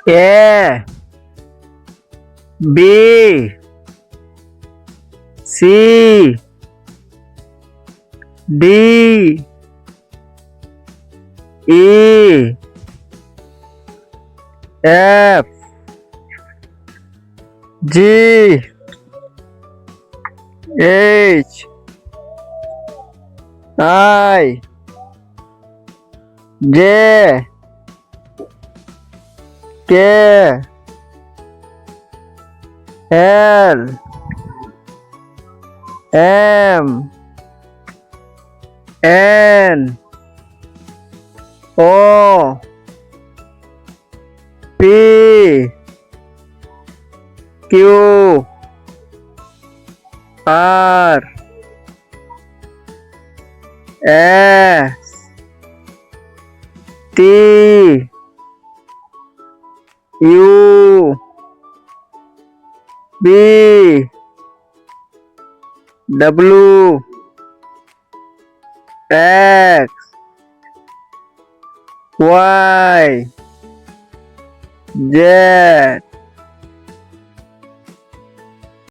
A B C D E F G H I J K L M N O P Q R S T U B W X Y Z